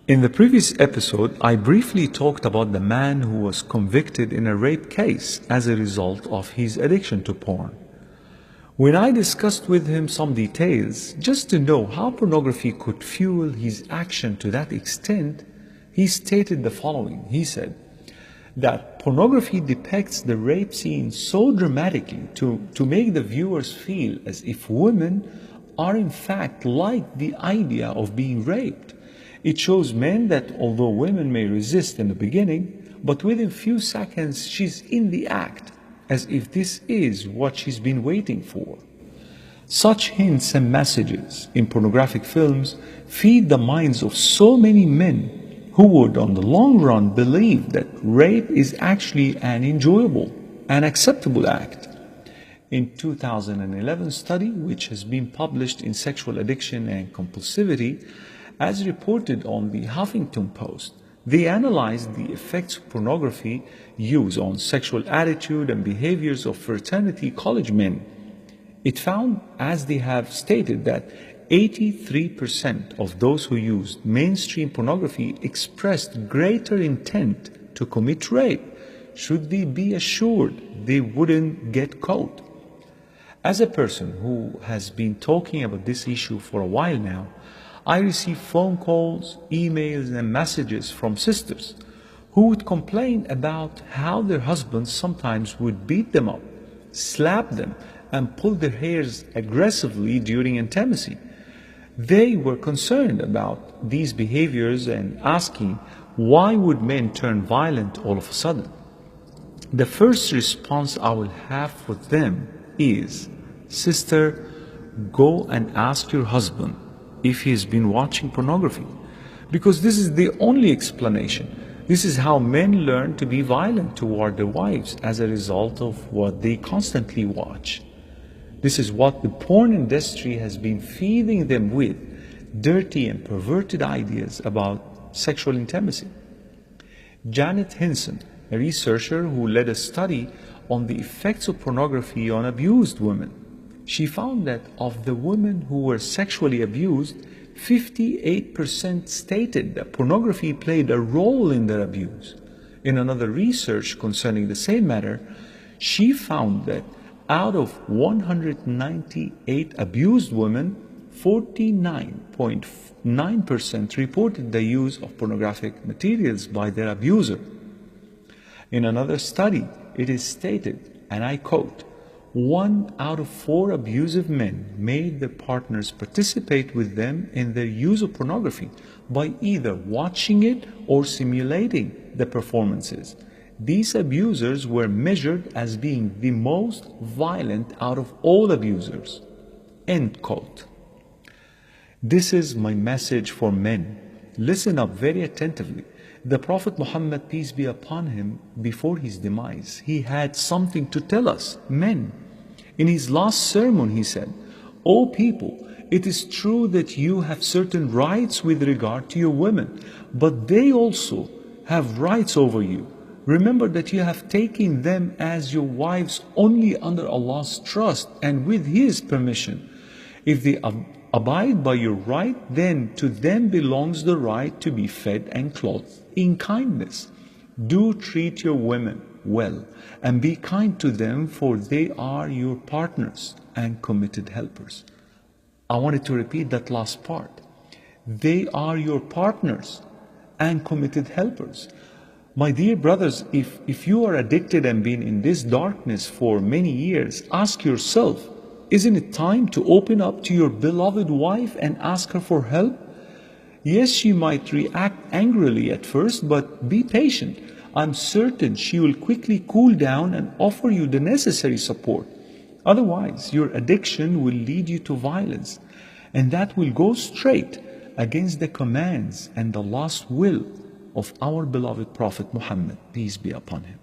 In the previous episode, I briefly talked about the man who was convicted in a rape case as a result of his addiction to porn. When I discussed with him some details, just to know how pornography could fuel his action to that extent, he stated the following. He said that pornography depicts the rape scene so dramatically to make the viewers feel as if women are in fact like the idea of being raped. It shows men that although women may resist in the beginning, but within few seconds she's in the act, as if this is what she's been waiting for. Such hints and messages in pornographic films feed the minds of so many men who would on the long run believe that rape is actually an enjoyable and acceptable act. In 2011 study, which has been published in Sexual Addiction and Compulsivity, as reported on the Huffington Post, they analyzed the effects of pornography use on sexual attitude and behaviors of fraternity college men. It found, as they have stated, that 83% of those who used mainstream pornography expressed greater intent to commit rape, should they be assured they wouldn't get caught. As a person who has been talking about this issue for a while now, I receive phone calls, emails, and messages from sisters who would complain about how their husbands sometimes would beat them up, slap them, and pull their hairs aggressively during intimacy. They were concerned about these behaviors and asking, why would men turn violent all of a sudden? The first response I will have for them is, sister, go and ask your husband if he has been watching pornography, because this is the only explanation. This is how men learn to be violent toward their wives as a result of what they constantly watch. This is what the porn industry has been feeding them with, dirty and perverted ideas about sexual intimacy. Janet Hinson, a researcher who led a study on the effects of pornography on abused women, she found that of the women who were sexually abused, 58% stated that pornography played a role in their abuse. In another research concerning the same matter, she found that out of 198 abused women, 49.9% reported the use of pornographic materials by their abuser. In another study, it is stated, and I quote, 1 out of 4 abusive men made their partners participate with them in their use of pornography by either watching it or simulating the performances. These abusers were measured as being the most violent out of all abusers. End quote. This is my message for men. Listen up very attentively. The Prophet Muhammad, peace be upon him, before his demise, he had something to tell us, men. In his last sermon, he said, O people, it is true that you have certain rights with regard to your women, but they also have rights over you. Remember that you have taken them as your wives only under Allah's trust and with His permission. If they abide by your right, then to them belongs the right to be fed and clothed in kindness. Do treat your women well and be kind to them, for they are your partners and committed helpers. I wanted to repeat that last part. They are your partners and committed helpers. My dear brothers, if you are addicted and been in this darkness for many years, ask yourself, isn't it time to open up to your beloved wife and ask her for help? Yes, she might react angrily at first, but be patient. I'm certain she will quickly cool down and offer you the necessary support. Otherwise, your addiction will lead you to violence, and that will go straight against the commands and the last will of our beloved Prophet Muhammad, peace be upon him.